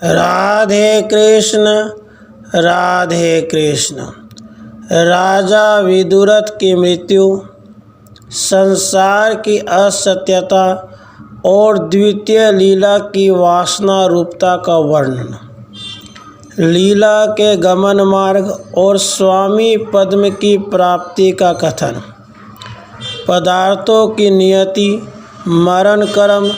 राधे कृष्ण राधे कृष्ण। राजा विदुरथ की मृत्यु, संसार की असत्यता और द्वितीय लीला की वासना रूपता का वर्णन, लीला के गमन मार्ग और स्वामी पद्म की प्राप्ति का कथन, पदार्थों की नियति, मरण कर्म,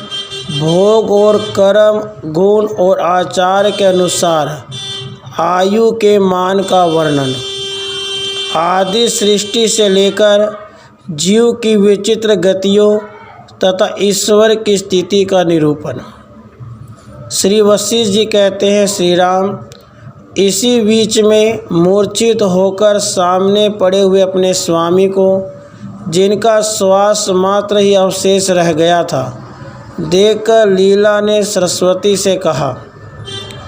भोग और कर्म, गुण और आचार के अनुसार आयु के मान का वर्णन, आदि सृष्टि से लेकर जीव की विचित्र गतियों तथा ईश्वर की स्थिति का निरूपण। श्री वशिष्ठ जी कहते हैं, श्री राम इसी बीच में मूर्छित होकर सामने पड़े हुए अपने स्वामी को, जिनका श्वास मात्र ही अवशेष रह गया था, देखकर लीला ने सरस्वती से कहा,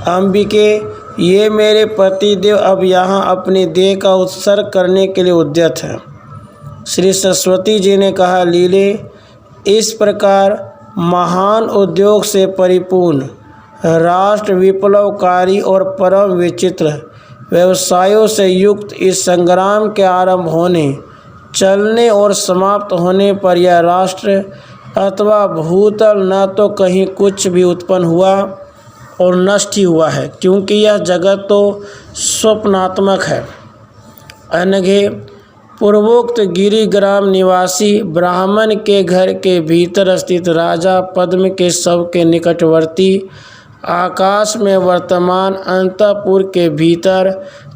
अंबिके, ये मेरे पतिदेव अब यहाँ अपनी देह का उत्सर्ग करने के लिए उद्यत हैं। श्री सरस्वती जी ने कहा, लीले, इस प्रकार महान उद्योग से परिपूर्ण, राष्ट्र विप्लवकारी और परम विचित्र व्यवसायों से युक्त इस संग्राम के आरंभ होने, चलने और समाप्त होने पर यह राष्ट्र अथवा भूतल न तो कहीं कुछ भी उत्पन्न हुआ और नष्ट ही हुआ है, क्योंकि यह जगत तो स्वप्नात्मक है। अनघे, पूर्वोक्त गिरिग्राम निवासी ब्राह्मण के घर के भीतर स्थित राजा पद्म के शव के निकटवर्ती आकाश में वर्तमान अंतःपुर के भीतर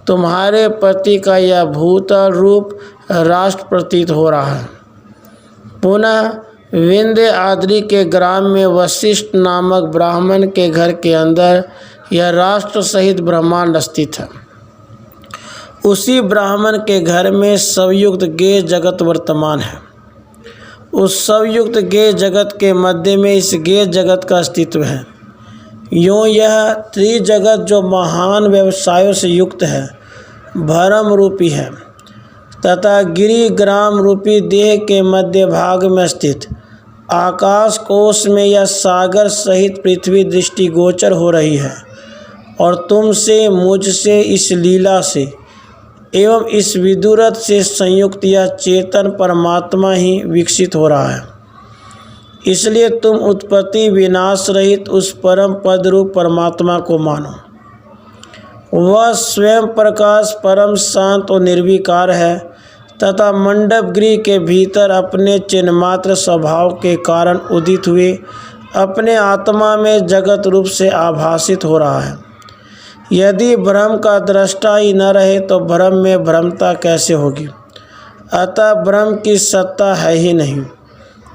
तुम्हारे पति का यह भूतल रूप राष्ट्र प्रतीत हो रहा है। पुनः विंध्य आद्रि के ग्राम में वशिष्ठ नामक ब्राह्मण के घर के अंदर यह राष्ट्र सहित ब्रह्मांड स्थित है। उसी ब्राह्मण के घर में सवयुक्त गेय जगत वर्तमान है। उस सवयुक्त गेय जगत के मध्य में इस गेय जगत का अस्तित्व है। यूँ यह त्रिजगत जो महान व्यवसायों से युक्त है, भरम रूपी है तथा गिरिग्राम रूपी देह के मध्य भाग में स्थित आकाश कोश में यह सागर सहित पृथ्वी दृष्टिगोचर हो रही है और तुमसे, मुझसे, इस लीला से एवं इस विदुरथ से संयुक्त यह चेतन परमात्मा ही विकसित हो रहा है। इसलिए तुम उत्पत्ति विनाश रहित उस परम पद रूप परमात्मा को मानो। वह स्वयं प्रकाश, परम शांत और निर्विकार है तथा मंडप गृह के भीतर अपने चिन्हमात्र स्वभाव के कारण उदित हुए अपने आत्मा में जगत रूप से आभासित हो रहा है। यदि भ्रम का दृष्टा ही न रहे तो भ्रम में भ्रमता कैसे होगी? अतः भ्रम की सत्ता है ही नहीं।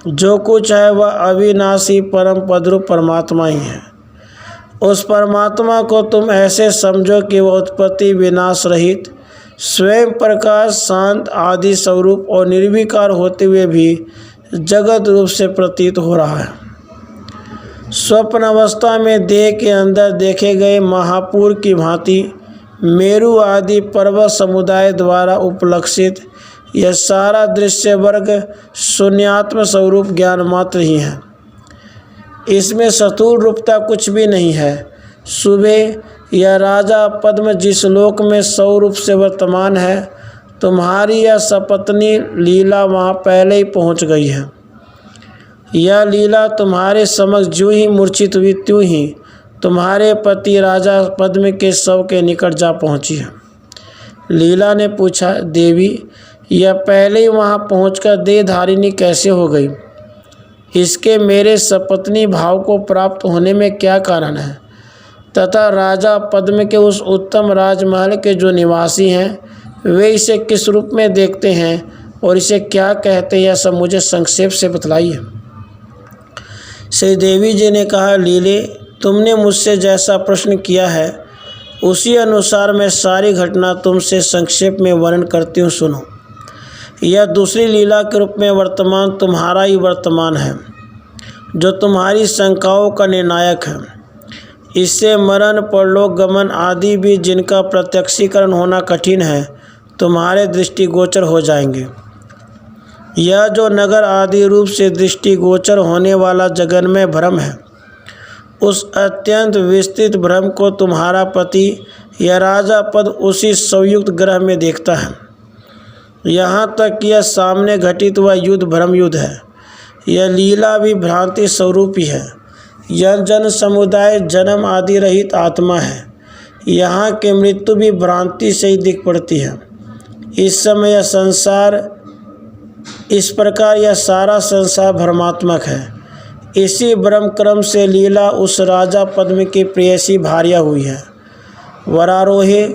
जो कुछ है वह अविनाशी परम पदरूप परमात्मा ही है। उस परमात्मा को तुम ऐसे समझो कि वह उत्पत्ति विनाश रहित, स्वयं प्रकाश, शांत, आदि स्वरूप और निर्विकार होते हुए भी जगत रूप से प्रतीत हो रहा है। स्वप्न अवस्था में देह के अंदर देखे गए महापुर की भांति मेरु आदि पर्वत समुदाय द्वारा उपलक्षित यह सारा दृश्य वर्ग शून्यात्म स्वरूप ज्ञान मात्र ही है। इसमें स्थूल रूपता कुछ भी नहीं है। सुबह यह राजा पद्म जिस लोक में सौ रूप से वर्तमान है, तुम्हारी यह सपत्नी लीला वहाँ पहले ही पहुँच गई है। यह लीला तुम्हारे समक्ष जो ही मूर्छित हुई, त्यों ही तुम्हारे पति राजा पद्म के शव के निकट जा पहुँची है। लीला ने पूछा, देवी, यह पहले ही वहाँ पहुँचकर देहधारिणी कैसे हो गई? इसके मेरे सपत्नी भाव को प्राप्त होने में क्या कारण है? तथा राजा पद्म के उस उत्तम राजमहल के जो निवासी हैं वे इसे किस रूप में देखते हैं और इसे क्या कहते हैं, यह सब मुझे संक्षेप से बतलाइए। श्री देवी जी ने कहा, लीले, तुमने मुझसे जैसा प्रश्न किया है उसी अनुसार मैं सारी घटना तुमसे संक्षेप में वर्णन करती हूँ, सुनो। यह दूसरी लीला के रूप में वर्तमान तुम्हारा ही वर्तमान है, जो तुम्हारी शंकाओं का निर्णायक है। इससे मरण, परलोक गमन आदि भी जिनका प्रत्यक्षीकरण होना कठिन है, तुम्हारे दृष्टिगोचर हो जाएंगे। यह जो नगर आदि रूप से दृष्टिगोचर होने वाला जगन में भ्रम है, उस अत्यंत विस्तृत भ्रम को तुम्हारा पति या राजा पद उसी संयुक्त ग्रह में देखता है। यहाँ तक कि यह सामने घटित हुआ युद्ध भ्रम युद्ध है। यह लीला भी भ्रांति स्वरूप ही है। यह जन समुदाय जन्म आदि रहित आत्मा है। यहाँ की मृत्यु भी भ्रांति से ही दिख पड़ती है। इस समय यह संसार, इस प्रकार यह सारा संसार भ्रमात्मक है। इसी भ्रम क्रम से लीला उस राजा पद्म की प्रेयसी भार्या हुई है। वरारोहे,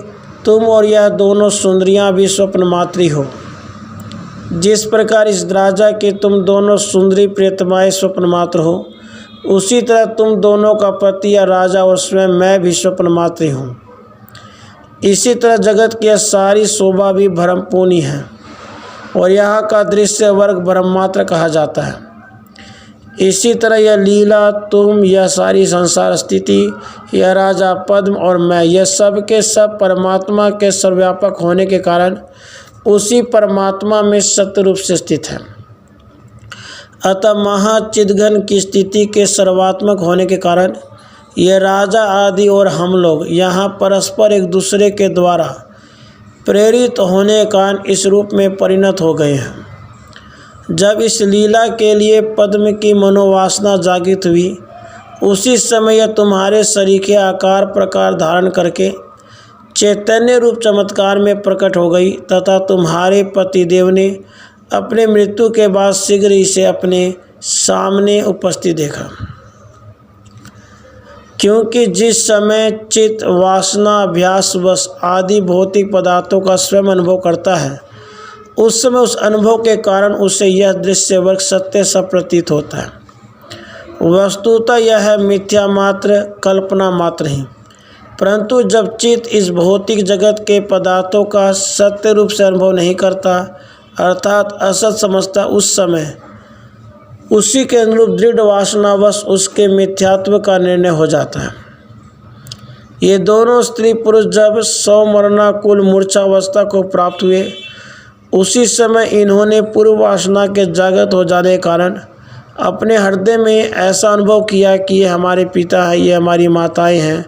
तुम और यह दोनों सुंदरियां भी स्वप्न मात्री हो। जिस प्रकार इस राजा के तुम दोनों सुंदरी प्रियतमाएं स्वप्न मात्र हो, उसी तरह तुम दोनों का पति या राजा और स्वयं मैं भी स्वप्न मात्र हूँ। इसी तरह जगत की यह सारी शोभा भी भ्रमपूर्ण है और यहाँ का दृश्य वर्ग ब्रह्मात्र कहा जाता है। इसी तरह यह लीला, तुम, यह सारी संसार स्थिति, यह राजा पद्म और मैं, यह सब के सब परमात्मा के सर्वव्यापक होने के कारण उसी परमात्मा में सत्य रूप से स्थित है। अतः महाचिदघन की स्थिति के सर्वात्मक होने के कारण यह राजा आदि और हम लोग यहाँ परस्पर एक दूसरे के द्वारा प्रेरित होने के कारण इस रूप में परिणत हो गए हैं। जब इस लीला के लिए पद्म की मनोवासना जागृत हुई, उसी समय यह तुम्हारे सरीखे आकार प्रकार धारण करके चैतन्य रूप चमत्कार में प्रकट हो गई तथा तुम्हारे पतिदेव ने अपने मृत्यु के बाद शीघ्र इसे अपने सामने उपस्थित देखा। क्योंकि जिस समय चित्त वासना अभ्यास वश आदि भौतिक पदार्थों का स्वयं अनुभव करता है, उस समय उस अनुभव के कारण उसे यह दृश्य वर्ग सत्य सा प्रतीत होता है। वस्तुतः यह मिथ्या मात्र, कल्पना मात्र ही। परंतु जब चित्त इस भौतिक जगत के पदार्थों का सत्य रूप से अनुभव नहीं करता, अर्थात असत समझता, उस समय उसी के अनुरूप दृढ़ वासनावश उसके मिथ्यात्व का निर्णय हो जाता है। ये दोनों स्त्री पुरुष जब सौमरणाकुल मूर्छावस्था को प्राप्त हुए, उसी समय इन्होंने पूर्व वासना के जागृत हो जाने के कारण अपने हृदय में ऐसा अनुभव किया कि ये हमारे पिता है, ये हमारी माताएं हैं,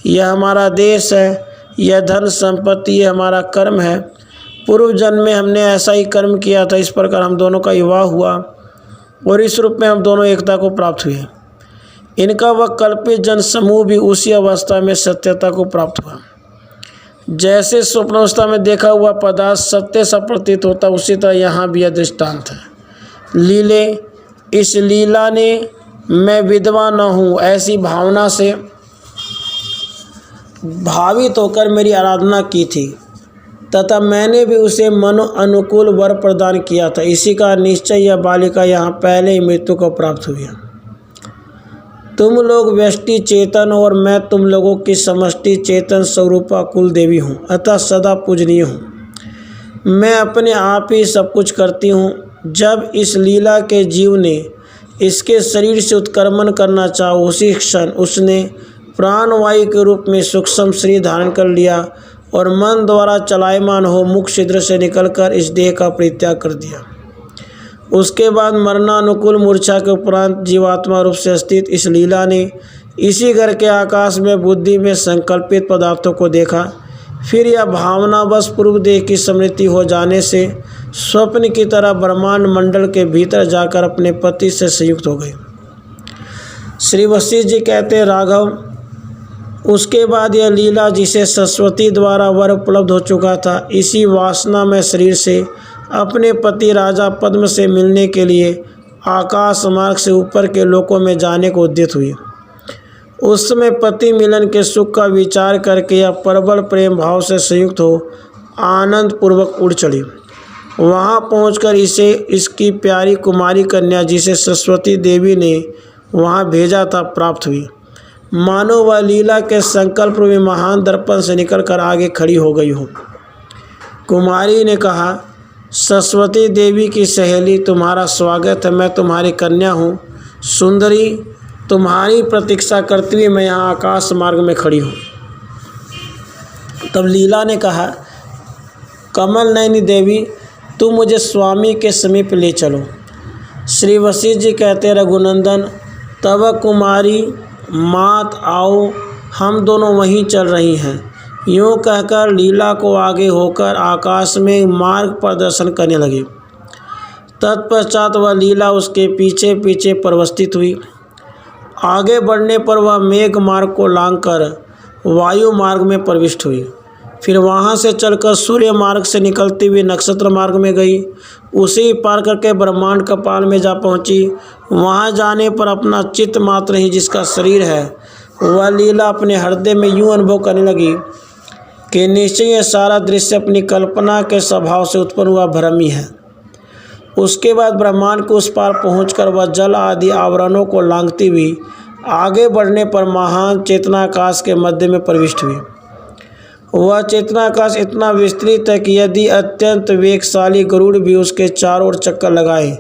यह हमारा देश है, यह धन संपत्ति, ये हमारा कर्म है। पूर्व जन्म में हमने ऐसा ही कर्म किया था, इस प्रकार हम दोनों का विवाह हुआ और इस रूप में हम दोनों एकता को प्राप्त हुए। इनका वह कल्पित जन समूह भी उसी अवस्था में सत्यता को प्राप्त हुआ। जैसे स्वप्नावस्था में देखा हुआ पदार्थ सत्य सा प्रतीत होता, उसी तरह यहाँ भी यह दृष्टांत है। लीले, इस लीला ने मैं विधवा न हूँ ऐसी भावना से भावित होकर मेरी आराधना की थी तथा मैंने भी उसे मनो अनुकूल वर प्रदान किया था। इसी का निश्चय यह बालिका यहाँ पहले ही मृत्यु को प्राप्त हुई है। तुम लोग व्यष्टि चेतन और मैं तुम लोगों की समष्टि चेतन स्वरूपा कुल देवी हूँ, अतः सदा पूजनीय हूँ। मैं अपने आप ही सब कुछ करती हूँ। जब इस लीला के जीव ने इसके शरीर से उत्क्रमण करना चाहा, उसी क्षण उसने प्राणवायु के रूप में सूक्ष्म शरीर धारण कर लिया और मन द्वारा चलायमान हो मुख छिद्र से निकलकर इस देह का परित्याग कर दिया। उसके बाद मरणानुकूल मूर्छा के उपरांत जीवात्मा रूप से स्थित इस लीला ने इसी घर के आकाश में बुद्धि में संकल्पित पदार्थों को देखा। फिर यह भावनावश पूर्व देह की स्मृति हो जाने से स्वप्न की तरह ब्रह्मांड मंडल के भीतर जाकर अपने पति से संयुक्त हो गई। श्री वशिष्ठ जी कहते हैं, राघव, उसके बाद यह लीला जिसे सरस्वती द्वारा वर उपलब्ध हो चुका था, इसी वासना में शरीर से अपने पति राजा पद्म से मिलने के लिए आकाश मार्ग से ऊपर के लोकों में जाने को उद्यत हुई। उस समय पति मिलन के सुख का विचार करके यह प्रबल प्रेम भाव से संयुक्त हो आनंद पूर्वक उड़ चढ़ी। वहाँ पहुंचकर इसे इसकी प्यारी कुमारी कन्या जिसे सरस्वती देवी ने वहाँ भेजा था प्राप्त हुई। मानो वह लीला के संकल्प में महान दर्पण से निकलकर आगे खड़ी हो गई हो। कुमारी ने कहा, सरस्वती देवी की सहेली, तुम्हारा स्वागत है। मैं तुम्हारी कन्या हूँ। सुंदरी, तुम्हारी प्रतीक्षा करते हुए मैं यहाँ आकाश मार्ग में खड़ी हूँ। तब लीला ने कहा, कमल नयनी देवी, तुम मुझे स्वामी के समीप ले चलो। श्री वशिष्ठ जी कहते, रघुनंदन, तब कुमारी मात आओ, हम दोनों वहीं चल रही हैं। यूँ कहकर लीला को आगे होकर आकाश में मार्ग प्रदर्शन करने लगी। तत्पश्चात वह लीला उसके पीछे पीछे परिवर्तित हुई। आगे बढ़ने पर वह मेघ मार्ग को लांघकर वायु मार्ग में प्रविष्ट हुई। फिर वहाँ से चलकर सूर्य मार्ग से निकलती हुई नक्षत्र मार्ग में गई। उसी पार करके ब्रह्मांड कपाल में जा पहुँची। वहाँ जाने पर अपना चित्त मात्र ही जिसका शरीर है, वह लीला अपने हृदय में यूँ अनुभव करने लगी कि निश्चय यह सारा दृश्य अपनी कल्पना के स्वभाव से उत्पन्न हुआ भ्रम ही है। उसके बाद ब्रह्मांड के उस पार पहुंचकर वह जल आदि आवरणों को लांघती हुई आगे बढ़ने पर महान चेतनाकाश के मध्य में प्रविष्ट हुई। वह चेतनाकाश इतना विस्तृत है कि यदि अत्यंत वेगशाली गरुड़ भी उसके चारों ओर चक्कर लगाए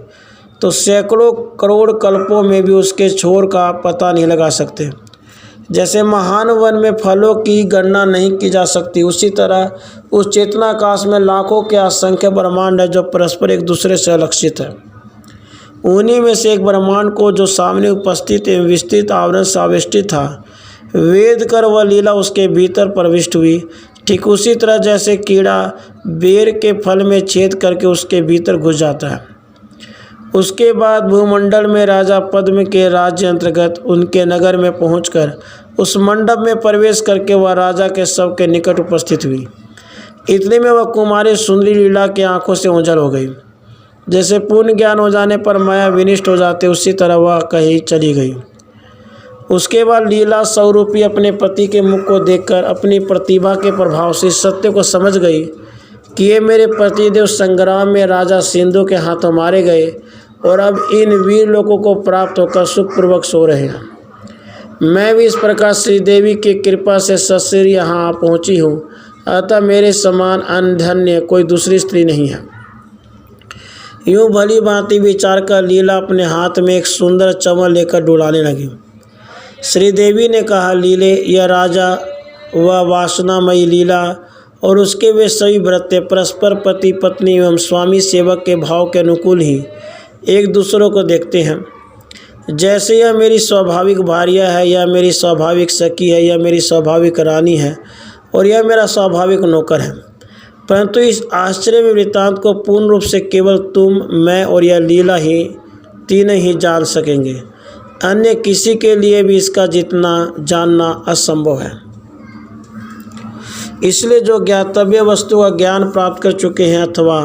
तो सैकड़ों करोड़ कल्पों में भी उसके छोर का पता नहीं लगा सकते। जैसे महान वन में फलों की गणना नहीं की जा सकती, उसी तरह उस चेतनाकाश में लाखों के असंख्य ब्रह्मांड है जो परस्पर एक दूसरे से अलक्षित है। उन्हीं में से एक ब्रह्मांड को जो सामने उपस्थित एवं विस्तृत आवरण से आविष्टित था, वेद कर वह लीला उसके भीतर प्रविष्ट हुई। ठीक उसी तरह जैसे कीड़ा बेर के फल में छेद करके उसके भीतर घुस जाता है। उसके बाद भूमंडल में राजा पद्म के राज्य अंतर्गत उनके नगर में पहुंचकर उस मंडप में प्रवेश करके वह राजा के शव के निकट उपस्थित हुई। इतने में वह कुमारी सुंदरी लीला की आंखों से ओझल हो गई। जैसे पूर्ण ज्ञान हो जाने पर माया विनिष्ट हो जाते, उसी तरह वह कहीं चली गई। उसके बाद लीला स्वरूपी अपने पति के मुख को देखकर अपनी प्रतिभा के प्रभाव से सत्य को समझ गई कि ये मेरे पतिदेव संग्राम में राजा सिंधु के हाथों मारे गए और अब इन वीर लोगों को प्राप्त होकर सुखपूर्वक सो रहे हैं। मैं भी इस प्रकार श्रीदेवी की कृपा से सशरीर यहाँ पहुँची हूँ, अतः मेरे समान अनधन्य कोई दूसरी स्त्री नहीं है। यूँ भली भांति विचार कर लीला अपने हाथ में एक सुंदर चमर लेकर डुलाने लगी। श्रीदेवी ने कहा, लीले, यह राजा व वासनामयी लीला और उसके वे सभी भृत्य परस्पर पति पत्नी एवं स्वामी सेवक के भाव के अनुकूल ही एक दूसरों को देखते हैं। जैसे यह मेरी स्वाभाविक भार्या है, यह मेरी स्वाभाविक सखी है, यह मेरी स्वाभाविक रानी है और यह मेरा स्वाभाविक नौकर है। परंतु इस आश्चर्य वृत्तांत को पूर्ण रूप से केवल तुम, मैं और यह लीला ही तीनों ही जान सकेंगे। अन्य किसी के लिए भी इसका जितना जानना असंभव है। इसलिए जो ज्ञातव्य वस्तु का ज्ञान प्राप्त कर चुके हैं अथवा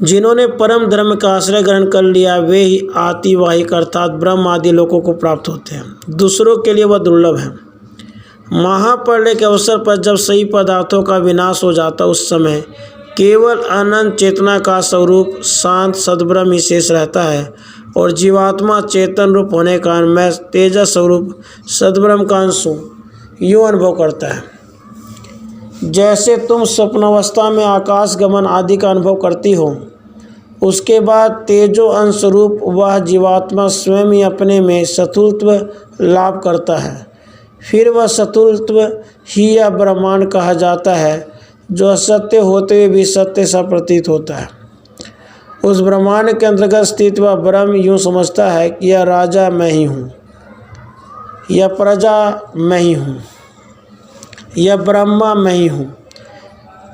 जिन्होंने परम धर्म का आश्रय ग्रहण कर लिया, वे ही आतिवाहिक अर्थात ब्रह्म आदि लोगों को प्राप्त होते हैं। दूसरों के लिए वह दुर्लभ है। महाप्रलय के अवसर पर जब सही पदार्थों का विनाश हो जाता, उस समय केवल अनंत चेतना का स्वरूप शांत सद्ब्रह्म ही शेष रहता है और जीवात्मा चेतन रूप होने के कारण मैं तेजस स्वरूप सद्ब्रह्म का अंश हूँ, यूँ अनुभव करता है। जैसे तुम स्वप्नावस्था में आकाश गमन आदि का अनुभव करती हो, उसके बाद तेजो अंश रूप वह जीवात्मा स्वयं ही अपने में सतुलत्व लाभ करता है। फिर वह सतुलत्व ही यह ब्रह्मांड कहा जाता है, जो असत्य होते हुए भी सत्य सा प्रतीत होता है। उस ब्रह्मांड के अंतर्गत स्थित वह ब्रह्म यूँ समझता है कि यह राजा मैं ही हूँ, यह प्रजा मैं ही हूँ, यह ब्रह्मा मैं ही हूँ।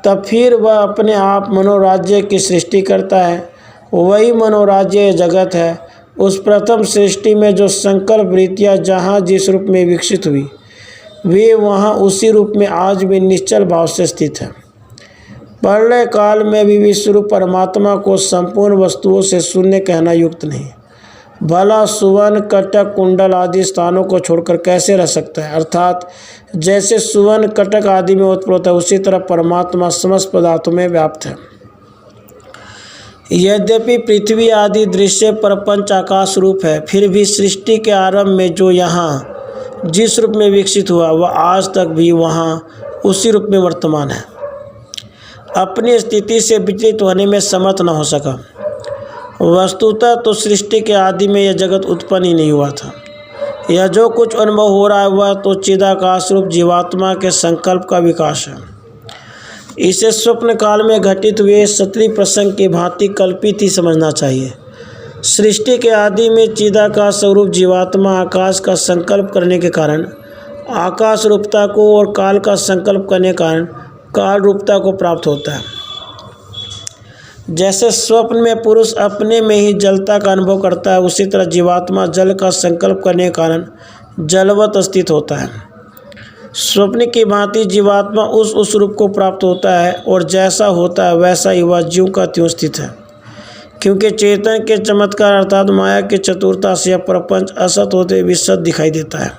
तब फिर वह अपने आप मनोराज्य की सृष्टि करता है। वही मनोराज्य जगत है। उस प्रथम सृष्टि में जो संकल्प वृत्तियाँ जहाँ जिस रूप में विकसित हुई, वे वहाँ उसी रूप में आज भी निश्चल भाव से स्थित है। प्रलय काल में भी विश्वरूप परमात्मा को संपूर्ण वस्तुओं से शून्य कहना युक्त नहीं। भला सुवर्ण, कटक, कुंडल आदि स्थानों को छोड़कर कैसे रह सकता है? अर्थात जैसे सुवर्ण, कटक आदि में उत्पन्न है, उसी तरह परमात्मा समस्त पदार्थों में व्याप्त है। यद्यपि पृथ्वी आदि दृश्य प्रपंच आकाश रूप है, फिर भी सृष्टि के आरंभ में जो यहाँ जिस रूप में विकसित हुआ, वह आज तक भी वहाँ उसी रूप में वर्तमान है। अपनी स्थिति से विचलित होने में समर्थ न हो सका। वस्तुतः तो सृष्टि के आदि में यह जगत उत्पन्न ही नहीं हुआ था। यह जो कुछ अनुभव हो रहा है, वह तो चिदाकाश रूप जीवात्मा के संकल्प का विकास है। इसे स्वप्न काल में घटित हुए सत्री प्रसंग की भांति कल्पित ही समझना चाहिए। सृष्टि के आदि में चिदाकाश स्वरूप जीवात्मा आकाश का संकल्प करने के कारण आकाश रूपता को और काल का संकल्प करने के कारण काल रूपता को प्राप्त होता है। जैसे स्वप्न में पुरुष अपने में ही जलता का अनुभव करता है, उसी तरह जीवात्मा जल का संकल्प करने के कारण जलवत स्थित होता है। स्वप्न की भांति जीवात्मा उस रूप को प्राप्त होता है और जैसा होता है वैसा ही वह ज्यों का त्यों स्थित है, क्योंकि चेतन के चमत्कार अर्थात माया की चतुरता से यह प्रपंच असत होते भी सत दिखाई देता है।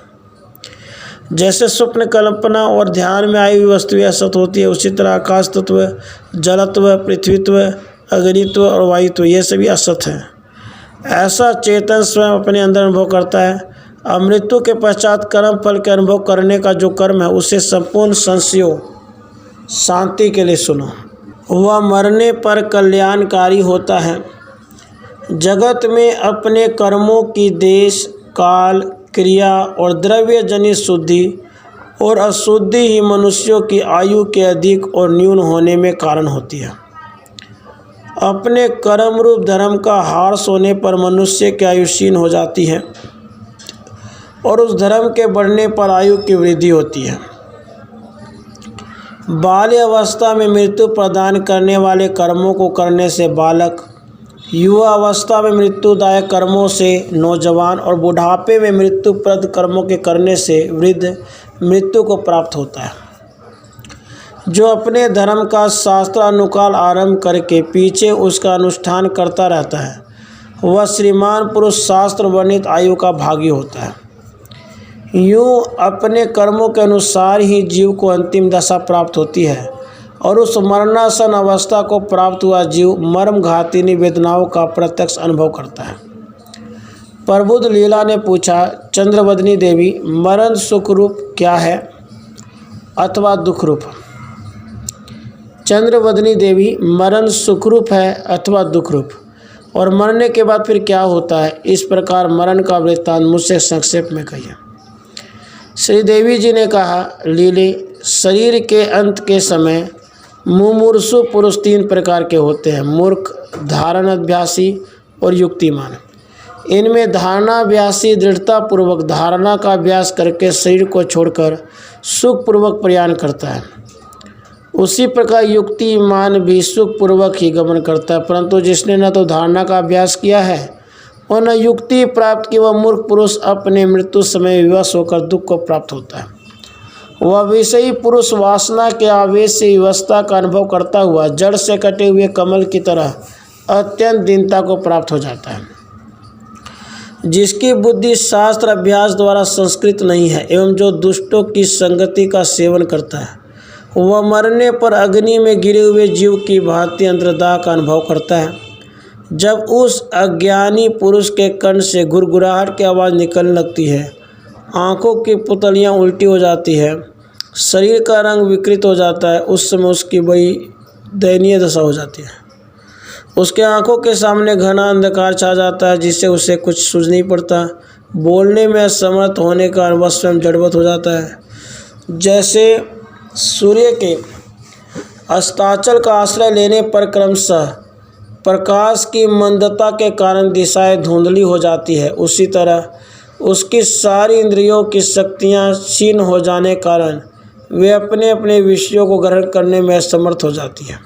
जैसे स्वप्न कल्पना और ध्यान में आई हुई वस्तुएं असत होती है, उसी तरह आकाश तत्व, जलत्व, पृथ्वीत्व, अग्नित्व और वायुत्व ये सभी असत हैं। ऐसा चेतन स्वयं अपने अंदर अनुभव करता है। अब मृत्यु के पश्चात कर्म फल के अनुभव करने का जो कर्म है उसे संपूर्ण संशयों शांति के लिए सुनो। वह मरने पर कल्याणकारी होता है। जगत में अपने कर्मों की देश, काल, क्रिया और द्रव्य जनित शुद्धि और अशुद्धि ही मनुष्यों की आयु के अधिक और न्यून होने में कारण होती है। अपने कर्म रूप धर्म का ह्रास होने पर मनुष्य की आयु क्षीण हो जाती है और उस धर्म के बढ़ने पर आयु की वृद्धि होती है। बाल्य अवस्था में मृत्यु प्रदान करने वाले कर्मों को करने से बालक, युवा अवस्था में मृत्युदायक कर्मों से नौजवान और बुढ़ापे में मृत्युप्रद कर्मों के करने से वृद्ध मृत्यु को प्राप्त होता है। जो अपने धर्म का शास्त्रानुकाल आरंभ करके पीछे उसका अनुष्ठान करता रहता है, वह श्रीमान पुरुष शास्त्र वर्णित आयु का भागी होता है। यूँ अपने कर्मों के अनुसार ही जीव को अंतिम दशा प्राप्त होती है और उस मरणासन अवस्था को प्राप्त हुआ जीव मर्म घातिनी वेदनाओं का प्रत्यक्ष अनुभव करता है। प्रबुद्ध लीला ने पूछा, चंद्रवदनी देवी, मरण सुख रूप क्या है अथवा दुख रूप? चंद्रवदनी देवी, मरण सुख रूप है अथवा दुख रूप, और मरने के बाद फिर क्या होता है? इस प्रकार मरण का वृत्तांत मुझसे संक्षेप में कहिए। श्री देवी जी ने कहा, लीले, शरीर के अंत के समय मुमूर्षु पुरुष तीन प्रकार के होते हैं, मूर्ख, धारण अभ्यासी और युक्तिमान। इनमें धारणाभ्यासी दृढ़तापूर्वक धारणा का अभ्यास करके शरीर को छोड़कर सुखपूर्वक प्रयाण करता है। उसी प्रकार युक्तिमान भी सुखपूर्वक ही गमन करता है, परंतु जिसने न तो धारणा का अभ्यास किया है और न युक्ति प्राप्त की, वह मूर्ख पुरुष अपने मृत्यु समय विवश होकर दुख को प्राप्त होता है। वह विषयी पुरुष वासना के आवेश से विवस्था का अनुभव करता हुआ जड़ से कटे हुए कमल की तरह अत्यंत दीनता को प्राप्त हो जाता है। जिसकी बुद्धि शास्त्र अभ्यास द्वारा संस्कृत नहीं है एवं जो दुष्टों की संगति का सेवन करता है, वह मरने पर अग्नि में गिरे हुए जीव की भांति अंतर्दाह का अनुभव करता है। जब उस अज्ञानी पुरुष के कंठ से गुड़गुड़ाहट की आवाज़ निकलने लगती है, आँखों की पुतलियाँ उल्टी हो जाती है, शरीर का रंग विकृत हो जाता है, उस समय उसकी बड़ी दयनीय दशा हो जाती है। उसके आँखों के सामने घना अंधकार छा जाता है, जिससे उसे कुछ सूझ नहीं पड़ता। बोलने में असमर्थ होने का वह स्वयं जड़वत हो जाता है। जैसे सूर्य के अस्ताचल का आश्रय लेने पर क्रमशः प्रकाश की मंदता के कारण दिशाएं धुंधली हो जाती है, उसी तरह उसकी सारी इंद्रियों की शक्तियां क्षीण हो जाने के कारण वे अपने अपने विषयों को ग्रहण करने में असमर्थ हो जाती है।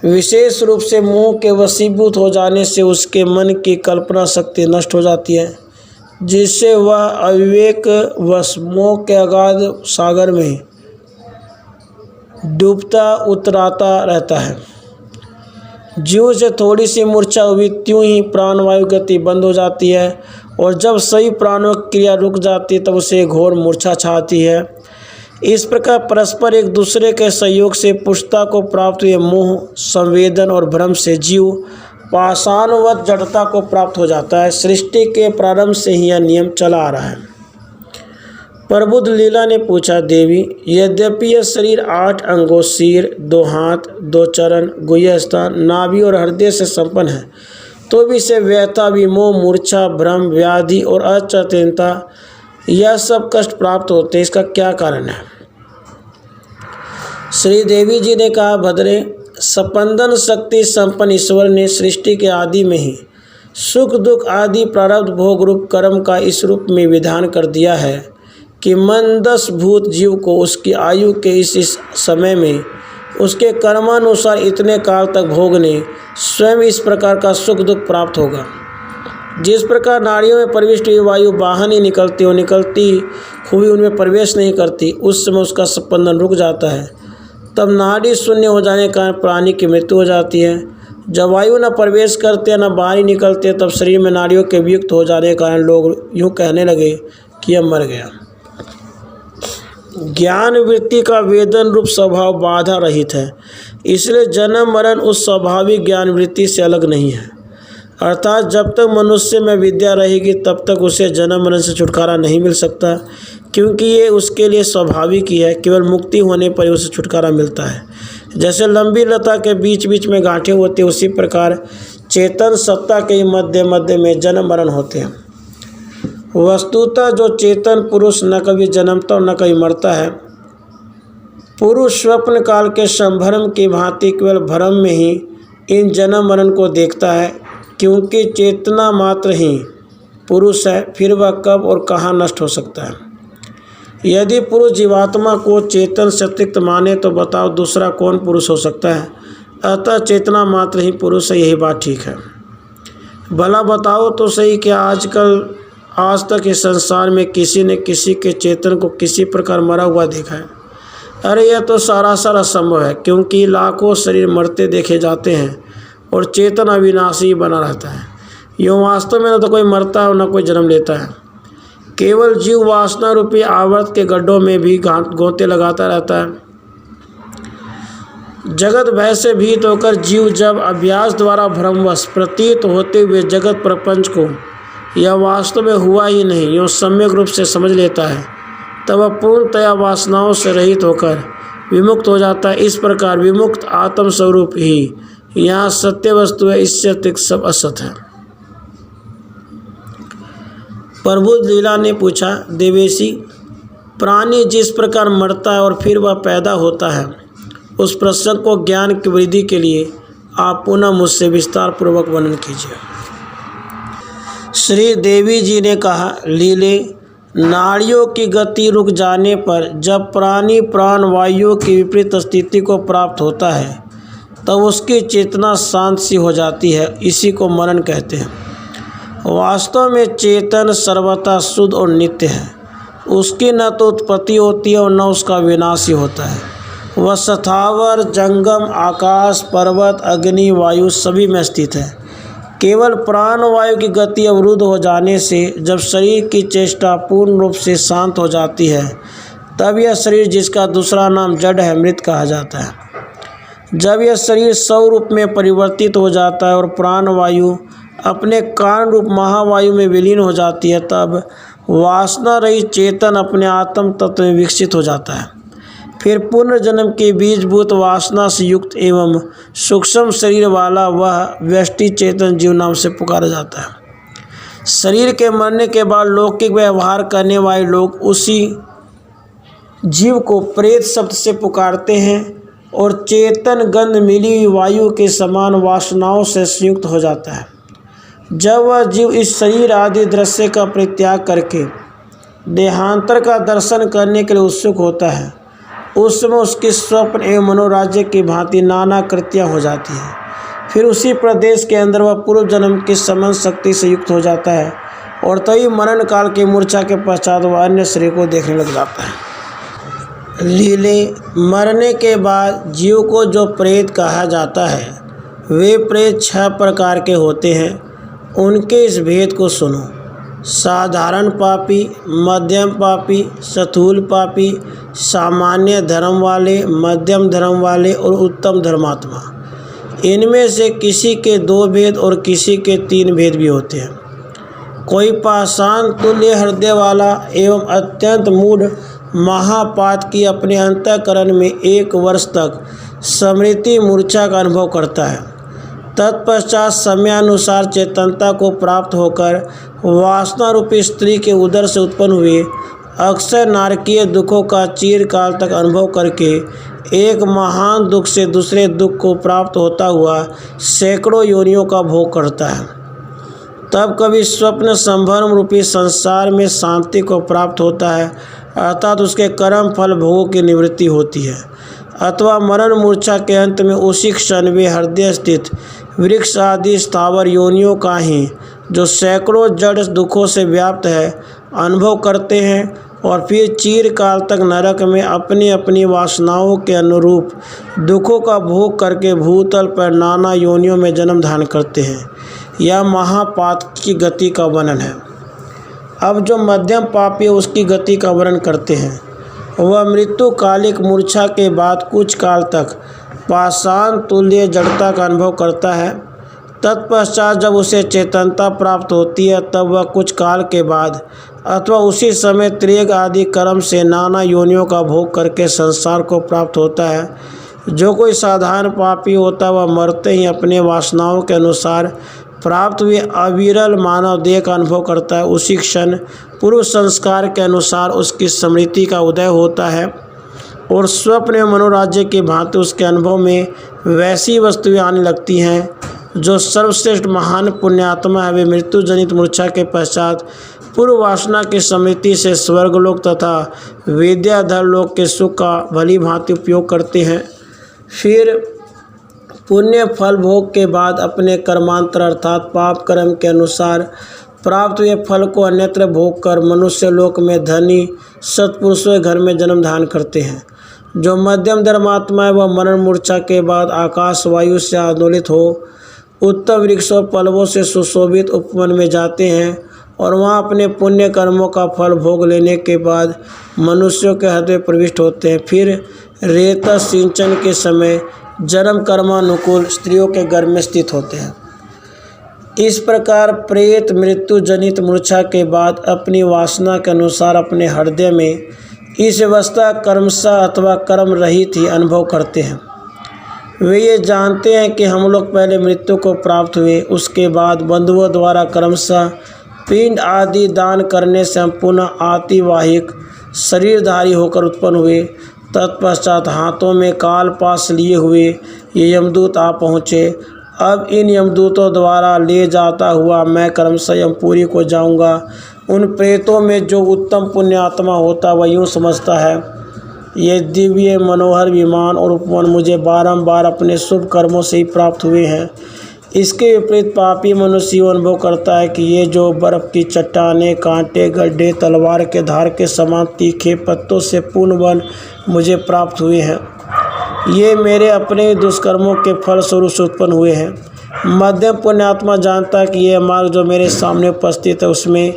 विशेष रूप से मोह के वशीभूत हो जाने से उसके मन की कल्पना शक्ति नष्ट हो जाती है, जिससे वह अविवेक वश मोह के अगाध सागर में डूबता उतराता रहता है। जीव से थोड़ी सी मूर्छा हुई त्यों ही प्राणवायु गति बंद हो जाती है, और जब सही प्राणों की क्रिया रुक जाती है तब उसे घोर मूर्छा छाती है। इस प्रकार परस्पर एक दूसरे के सहयोग से पुष्टता को प्राप्त हुए मोह, संवेदन और भ्रम से जीव पाषाणवत जड़ता को प्राप्त हो जाता है। सृष्टि के प्रारंभ से ही यह नियम चला आ रहा है। प्रबुद्ध लीला ने पूछा, देवी, यद्यपि यह शरीर 8 अंगों, सिर, 2 हाथ, 2 चरण, गुह्यस्थान, नाभि और हृदय से संपन्न है, तो भी इसे व्यथा, विमोह, मूर्छा, भ्रम, व्याधि और अचेतनता यह सब कष्ट प्राप्त होते हैं। इसका क्या कारण है? श्री देवी जी ने कहा, भद्रे, स्पंदन शक्ति संपन्न ईश्वर ने सृष्टि के आदि में ही सुख दुख आदि प्रारब्ध भोग रूप कर्म का इस रूप में विधान कर दिया है कि मंदस भूत जीव को उसकी आयु के इस समय में उसके कर्मानुसार इतने काल तक भोगने स्वयं इस प्रकार का सुख दुख प्राप्त होगा। जिस प्रकार नाड़ियों में प्रविष्ट हुई वायु बाहर नहीं निकलती और निकलती हुई उनमें प्रवेश नहीं करती, उस समय उसका स्पंदन रुक जाता है। तब नाड़ी शून्य हो जाने के कारण प्राणी की मृत्यु हो जाती है। जब वायु न प्रवेश करते न बाहर ही निकलते, तब शरीर में नाड़ियों के वियुक्त हो जाने के कारण लोग यूँ कहने लगे कि यह मर गया। ज्ञान वृत्ति का वेदन रूप स्वभाव बाधा रहित है, इसलिए जन्म मरण उस स्वाभाविक ज्ञान वृत्ति से अलग नहीं है। अर्थात जब तक मनुष्य में विद्या रहेगी तब तक उसे जन्म मरण से छुटकारा नहीं मिल सकता, क्योंकि ये उसके लिए स्वाभाविक ही है। केवल मुक्ति होने पर ही उसे छुटकारा मिलता है। जैसे लंबी लता के बीच बीच में गांठें होती हैं, उसी प्रकार चेतन सत्ता के मध्य मध्य में जन्म मरण होते हैं। वस्तुतः जो चेतन पुरुष न कभी जन्मता और न कभी मरता है, पुरुष स्वप्न काल के संभ्रम की भांति केवल भ्रम में ही इन जन्म मरण को देखता है, क्योंकि चेतना मात्र ही पुरुष है, फिर वह कब और कहाँ नष्ट हो सकता है। यदि पुरुष जीवात्मा को चेतन से अतिरिक्त माने तो बताओ दूसरा कौन पुरुष हो सकता है। अतः चेतना मात्र ही पुरुष है, यही बात ठीक है। भला बताओ तो सही कि आज तक इस संसार में किसी ने किसी के चेतन को किसी प्रकार मरा हुआ देखा है? अरे यह तो सरासर असंभव है, क्योंकि लाखों शरीर मरते देखे जाते हैं और चेतन अविनाशी बना रहता है। यूँ वास्तव में न तो कोई मरता है और न कोई जन्म लेता है। केवल जीव वासना रूपी आवर्त के गड्ढों में भी गोते लगाता रहता है। जगत भय से भीत होकर जीव जब अभ्यास द्वारा भ्रमवश प्रतीत होते हुए जगत प्रपंच को यह वास्तव में हुआ ही नहीं यूँ सम्यक रूप से समझ लेता है, तब वह पूर्णतया वासनाओं से रहित होकर विमुक्त हो जाता है। इस प्रकार विमुक्त आत्म स्वरूप ही यहाँ सत्य वस्तु है, इससे अतिरिक्त सब असत है। प्रबुद्ध लीला ने पूछा, देवेशी, प्राणी जिस प्रकार मरता है और फिर वह पैदा होता है, उस प्रसंग को ज्ञान की वृद्धि के लिए आप पुनः मुझसे विस्तार पूर्वक वर्णन कीजिए। श्री देवी जी ने कहा, लीले, नाड़ियों की गति रुक जाने पर जब प्राणी प्राण वायु की विपरीत स्थिति को प्राप्त होता है, तब उसकी चेतना शांत सी हो जाती है। इसी को मरण कहते हैं। वास्तव में चेतन सर्वथा शुद्ध और नित्य है। उसकी न तो उत्पत्ति होती है और न उसका विनाश ही होता है। वह स्थावर जंगम आकाश पर्वत अग्नि वायु सभी में स्थित है। केवल प्राण वायु की गति अवरुद्ध हो जाने से जब शरीर की चेष्टा पूर्ण रूप से शांत हो जाती है, तब यह शरीर, जिसका दूसरा नाम जड़ है, मृत कहा जाता है। जब यह शरीर स्वरूप में परिवर्तित हो जाता है और प्राण वायु अपने कारण रूप महावायु में विलीन हो जाती है, तब वासना रहित चेतन अपने आत्म तत्व में विकसित हो जाता है। फिर पुनर्जन्म के बीजभूत वासना से युक्त एवं सूक्ष्म शरीर वाला वह व्यष्टि चेतन जीव नाम से पुकारा जाता है। शरीर के मरने के बाद लौकिक व्यवहार करने वाले लोग उसी जीव को प्रेत शब्द से पुकारते हैं और चेतन गंध मिली हुई वायु के समान वासनाओं से संयुक्त हो जाता है। जब वह जीव इस शरीर आदि दृश्य का परित्याग करके देहांतर का दर्शन करने के लिए उत्सुक होता है, उस समय उसकी स्वप्न एवं मनोराज्य की भांति नाना कृतियाँ हो जाती हैं। फिर उसी प्रदेश के अंदर वह पूर्व जन्म की समन शक्ति से युक्त हो जाता है और तभी मरण काल की मूर्छा के पश्चात वह अन्य शरीर को देखने लग जाता है। लीले, मरने के बाद जीव को जो प्रेत कहा जाता है, वे प्रेत 6 प्रकार के होते हैं। उनके इस भेद को सुनो। साधारण पापी, मध्यम पापी, स्थूल पापी, सामान्य धर्म वाले, मध्यम धर्म वाले और उत्तम धर्मात्मा। इनमें से किसी के 2 भेद और किसी के 3 भेद भी होते हैं। कोई पाषाण तुल्य हृदय वाला एवं अत्यंत मूढ़ महापात की अपने अंतःकरण में 1 वर्ष तक स्मृति मूर्छा का अनुभव करता है। तत्पश्चात समयानुसार चेतनता को प्राप्त होकर वासना रूपी स्त्री के उदर से उत्पन्न हुए अक्सर नारकीय दुखों का चिरकाल तक अनुभव करके एक महान दुख से दूसरे दुख को प्राप्त होता हुआ सैकड़ों योनियों का भोग करता है। तब कभी स्वप्न संभ्रम रूपी संसार में शांति को प्राप्त होता है, अर्थात उसके कर्म फल भोगों की निवृत्ति होती है, अथवा मरण मूर्छा के अंत में उसी क्षण वे हृदय स्थित वृक्ष आदि स्थावर योनियों का ही, जो सैकड़ों जड़ दुखों से व्याप्त है, अनुभव करते हैं और फिर चिरकाल तक नरक में अपनी अपनी वासनाओं के अनुरूप दुखों का भोग करके भूतल पर नाना योनियों में जन्म धारण करते हैं। यह महापात की गति का वर्णन है। अब जो मध्यम पापी उसकी गति का वर्णन करते हैं। वह मृत्युकालिक मूर्छा के बाद कुछ काल तक पाषाण तुल्य जड़ता का अनुभव करता है। तत्पश्चात जब उसे चेतनता प्राप्त होती है, तब वह कुछ काल के बाद अथवा उसी समय त्रेग आदि कर्म से नाना योनियों का भोग करके संसार को प्राप्त होता है। जो कोई साधारण पापी होता है, वह मरते ही अपने वासनाओं के अनुसार प्राप्त हुए अविरल मानव देह का अनुभव करता है। उसी क्षण पूर्व संस्कार के अनुसार उसकी स्मृति का उदय होता है और स्वप्न में मनोराज्य की भांति उसके अनुभव में वैसी वस्तुएं आने लगती हैं जो सर्वश्रेष्ठ महान पुण्यात्मा है। वे मृत्यु जनित मूर्छा के पश्चात पूर्व वासना की स्मृति से स्वर्गलोक तथा विद्याधर लोक के सुख का भली भांति उपयोग करते हैं। फिर पुण्य फल भोग के बाद अपने कर्मांतर अर्थात पाप कर्म के अनुसार प्राप्त हुए फल को अन्यत्र भोग कर मनुष्य लोक में धनी सत्पुरुषों के घर में जन्म धारण करते हैं। जो मध्यम धर्मात्मा है, वह मरण मूर्छा के बाद आकाश वायु से आंदोलित हो उत्तम वृक्ष और पल्लवों से सुशोभित उपवन में जाते हैं और वहाँ अपने पुण्य कर्मों का फल भोग लेने के बाद मनुष्यों के हृदय प्रविष्ट होते हैं। फिर रेत सिंचन के समय जन्म कर्मानुकूल स्त्रियों के गर्भ में स्थित होते हैं। इस प्रकार प्रेत मृत्यु जनित मूर्छा के बाद अपनी वासना के अनुसार अपने हृदय में इस अवस्था कर्मशः अथवा कर्म रहित ही अनुभव करते हैं। वे ये जानते हैं कि हम लोग पहले मृत्यु को प्राप्त हुए, उसके बाद बंधुओं द्वारा क्रमशः पिंड आदि दान करने से हम पुनः आतिवाहिक शरीरधारी होकर उत्पन्न हुए। तत्पश्चात हाथों में काल पास लिए हुए ये यमदूत आ पहुँचे। अब इन यमदूतों द्वारा ले जाता हुआ मैं क्रमशः यमपुरी को जाऊंगा। उन प्रेतों में जो उत्तम पुण्यात्मा होता वह यूँ समझता है, ये दिव्य मनोहर विमान और उपवन मुझे बारंबार अपने शुभ कर्मों से ही प्राप्त हुए हैं। इसके विपरीत पापी मनुष्य अनुभव करता है कि ये जो बर्फ़ की चट्टानें, कांटे, गड्ढे, तलवार के धार के समान तीखे पत्तों से पूर्ण वन मुझे प्राप्त हुए हैं, ये मेरे अपने दुष्कर्मों के फल स्वरूप उत्पन्न हुए हैं। मध्यम पुण्यात्मा जानता है कि यह मार्ग जो मेरे सामने उपस्थित है उसमें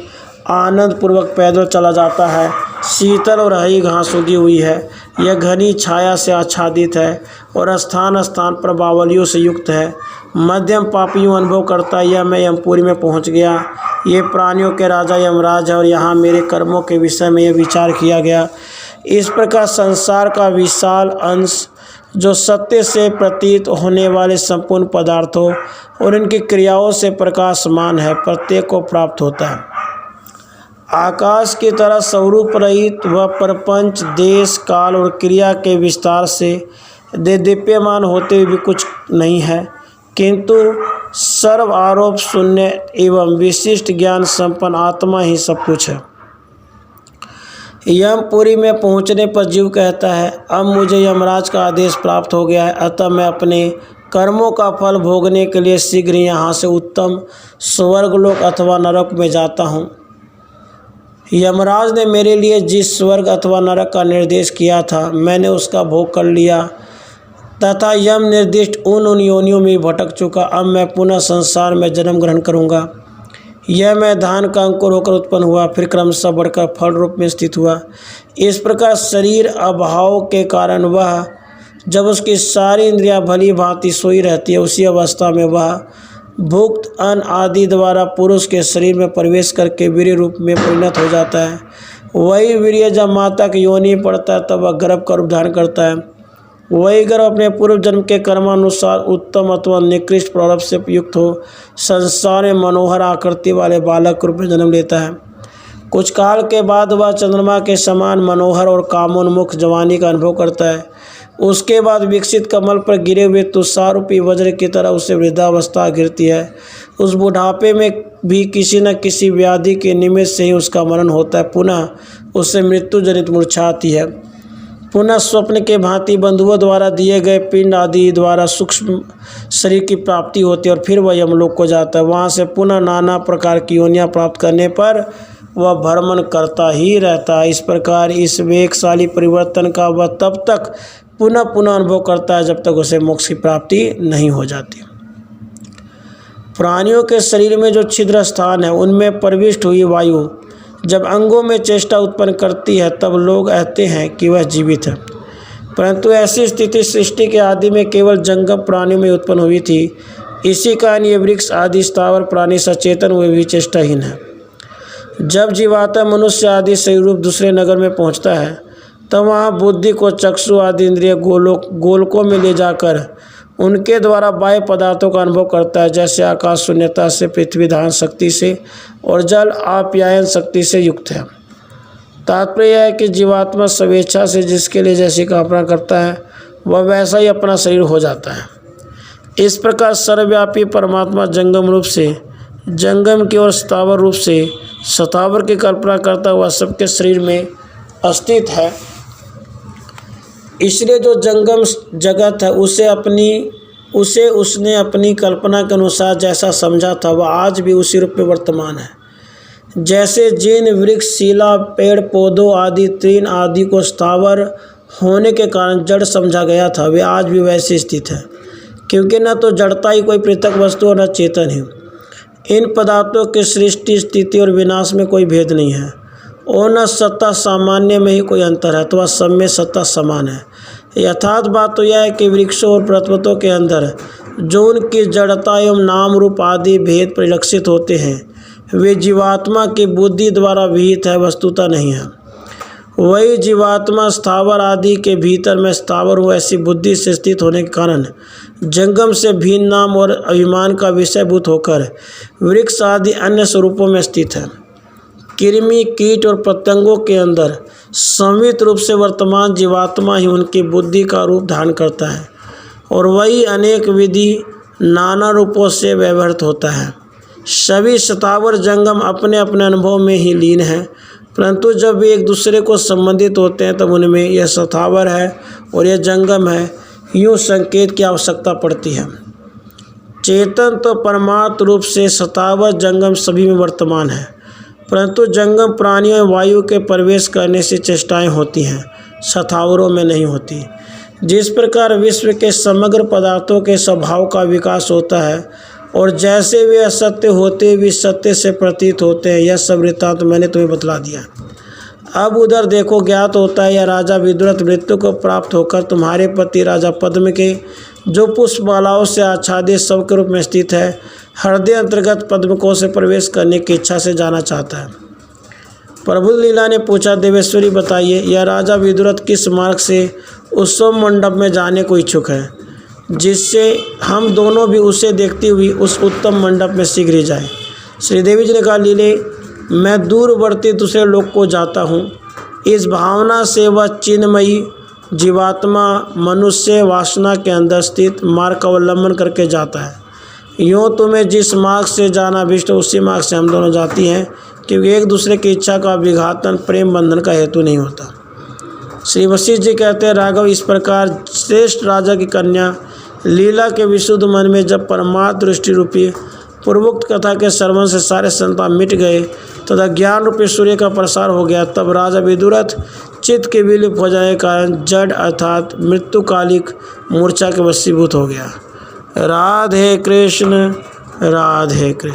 आनंद पूर्वक पैदल चला जाता है। शीतल और हरी घास उगी हुई है, यह घनी छाया से आच्छादित है और स्थान स्थान पर बावलियों से युक्त है। मध्यम पापियों अनुभव करता है, यह मैं यमपुरी में पहुंच गया। ये प्राणियों के राजा यमराज है और यहाँ मेरे कर्मों के विषय में यह विचार किया गया। इस प्रकार संसार का विशाल अंश जो सत्य से प्रतीत होने वाले संपूर्ण पदार्थों और इनकी क्रियाओं से प्रकाशमान है, प्रत्येक को प्राप्त होता है। आकाश की तरह स्वरूप रहित वह प्रपंच देश काल और क्रिया के विस्तार से दीप्यमान होते हुए भी कुछ नहीं है, किंतु सर्व आरोप शून्य एवं विशिष्ट ज्ञान संपन्न आत्मा ही सब कुछ है। यमपुरी में पहुँचने पर जीव कहता है, अब मुझे यमराज का आदेश प्राप्त हो गया है, अतः मैं अपने कर्मों का फल भोगने के लिए शीघ्र ही यहाँ से उत्तम स्वर्गलोक अथवा नरक में जाता हूँ। यमराज ने मेरे लिए जिस स्वर्ग अथवा नरक का निर्देश किया था, मैंने उसका भोग कर लिया तथा यम निर्दिष्ट उन योनियों में भटक चुका। अब मैं पुनः संसार में जन्म ग्रहण करूँगा। यह मैं धान का अंकुर होकर उत्पन्न हुआ, फिर क्रमशः बढ़कर फल रूप में स्थित हुआ। इस प्रकार शरीर अभाव के कारण वह जब उसकी सारी इंद्रियां भली भांति सोई रहती है, उसी अवस्था में वह भुक्त अन्न आदि द्वारा पुरुष के शरीर में प्रवेश करके वीर्य रूप में परिणत हो जाता है। वही वीर्य जब माता की योनि पड़ता है तब वह गर्भ का रूप धारण करता है। वही गर्भ अपने पूर्व जन्म के कर्मानुसार उत्तम अथवा निकृष्ट प्रारब्ध से युक्त हो संसार में मनोहर आकृति वाले बालक रूप में जन्म लेता है। कुछ काल के बाद वह चंद्रमा के समान मनोहर और कामोन्मुख जवानी का अनुभव करता है। उसके बाद विकसित कमल पर गिरे हुए तुषार रूपी वज्र की तरह उसे वृद्धावस्था गिरती है। उस बुढ़ापे में भी किसी न किसी व्याधि के निमित्त से ही उसका मरण होता है। पुनः उससे मृत्यु जनित मूर्छा आती है। पुनः स्वप्न के भांति बंधुओं द्वारा दिए गए पिंड आदि द्वारा सूक्ष्म शरीर की प्राप्ति होती है और फिर वह यमलोक को जाता है। वहाँ से पुनः नाना प्रकार की योनियाँ प्राप्त करने पर वह भ्रमण करता ही रहता है। इस प्रकार इस वेगशाली परिवर्तन का वह तब तक पुनः पुनः अनुभव करता है जब तक उसे मोक्ष की प्राप्ति नहीं हो जाती। प्राणियों के शरीर में जो छिद्र स्थान है उनमें प्रविष्ट हुई वायु जब अंगों में चेष्टा उत्पन्न करती है तब लोग कहते हैं कि वह जीवित है, परंतु ऐसी स्थिति सृष्टि के आदि में केवल जंगम प्राणियों में उत्पन्न हुई थी। इसी कारण ये वृक्ष आदि स्थावर प्राणी सचेतन वे भी चेष्टाहीन है। जब जीवात्मा मनुष्य आदि शरीर रूप दूसरे नगर में पहुंचता है तब वहाँ बुद्धि को चक्षु आदि इंद्रिय गोलकों में ले जाकर उनके द्वारा बाह्य पदार्थों का अनुभव करता है, जैसे आकाश शून्यता से, पृथ्वी धारण शक्ति से और जल आप्यायन शक्ति से युक्त है। तात्पर्य यह है कि जीवात्मा स्वेच्छा से जिसके लिए जैसी कल्पना करता है वह वैसा ही अपना शरीर हो जाता है। इस प्रकार सर्वव्यापी परमात्मा जंगम रूप से जंगम की और स्थावर रूप से स्थावर की कल्पना करता हुआ सबके शरीर में अस्तित्व है। इसलिए जो जंगम जगत है उसे उसने अपनी कल्पना के अनुसार जैसा समझा था वह आज भी उसी रूप में वर्तमान है। जैसे जिन वृक्ष, शिला, पेड़ पौधों आदि तृण आदि को स्थावर होने के कारण जड़ समझा गया था वे आज भी वैसे स्थित है, क्योंकि न तो जड़ता ही कोई पृथक वस्तु और न चेतन ही। इन पदार्थों की सृष्टि, स्थिति और विनाश में कोई भेद नहीं है और न सत्ता सामान्य में ही कोई अंतर है, तो सब में सत्ता समान है। यथार्थ बात तो यह है कि वृक्षों और पर्वतों के अंदर जो उनकी जड़ता एवं नाम रूप आदि भेद परिलक्षित होते हैं वे जीवात्मा की बुद्धि द्वारा विहित है, वस्तुतः नहीं है। वही जीवात्मा स्थावर आदि के भीतर में स्थावर हो ऐसी बुद्धि से स्थित होने के कारण जंगम से भिन्न नाम और अभिमान का विषयभूत होकर वृक्ष आदि अन्य स्वरूपों में स्थित है। कृमि, कीट और पतंगों के अंदर संवित रूप से वर्तमान जीवात्मा ही उनकी बुद्धि का रूप धारण करता है और वही अनेक विधि नाना रूपों से व्यवहृत होता है। सभी स्थावर जंगम अपने अपने अनुभव में ही लीन हैं, परंतु जब वे एक दूसरे को संबंधित होते हैं तब उनमें यह स्थावर है और यह जंगम है यूँ संकेत की आवश्यकता पड़ती है। चेतन तो परमार्थ रूप से स्थावर जंगम सभी में वर्तमान है, परंतु जंगम प्राणियों में वायु के प्रवेश करने से चेष्टाएं होती हैं, स्थावरों में नहीं होती। जिस प्रकार विश्व के समग्र पदार्थों के स्वभाव का विकास होता है और जैसे वे असत्य होते भी सत्य से प्रतीत होते हैं, यह सब वृत्तांत तो मैंने तुम्हें बतला दिया। अब उधर देखो, ज्ञात होता है यह राजा विदुरथ मृत्यु को प्राप्त होकर तुम्हारे पति राजा पद्म के जो पुष्पमालाओं से आच्छादित शव के रूप में स्थित है हृदय अंतर्गत पद्मकोश से प्रवेश करने की इच्छा से जाना चाहता है। प्रबुद्ध लीला ने पूछा, देवेश्वरी बताइए, यह राजा विदुरथ किस मार्ग से उत्सव मंडप में जाने को इच्छुक है, जिससे हम दोनों भी उसे देखती हुई उस उत्तम मंडप में शीघ्र ही जाएं। श्रीदेवी जी ने कहा, लीले, मैं दूरवर्ती दूसरे लोक को जाता हूँ। इस भावना से वह चिन्मयी जीवात्मा मनुष्य वासना के अंदर स्थित मार्ग का अवलंबन करके जाता है। यूँ तुम्हें जिस मार्ग से जाना अभिष्ट उसी मार्ग से हम दोनों जाती हैं, क्योंकि एक दूसरे की इच्छा का विघातन प्रेम बंधन का हेतु नहीं होता। श्री वशिष्ठ जी कहते हैं, राघव, इस प्रकार श्रेष्ठ राजा की कन्या लीला के विशुद्ध मन में जब परमार्थ दृष्टि रूपी पूर्वोक्त कथा के श्रवण से सारे संताप मिट गए तथा ज्ञान रूपी सूर्य का प्रसार हो गया, तब राजा विदुरथ चित्त के विलुप्त हो जाने के कारण जड़ अर्थात मृत्युकालिक मूर्छा के वशीभूत हो गया। राधे कृष्ण, राधे कृष्ण।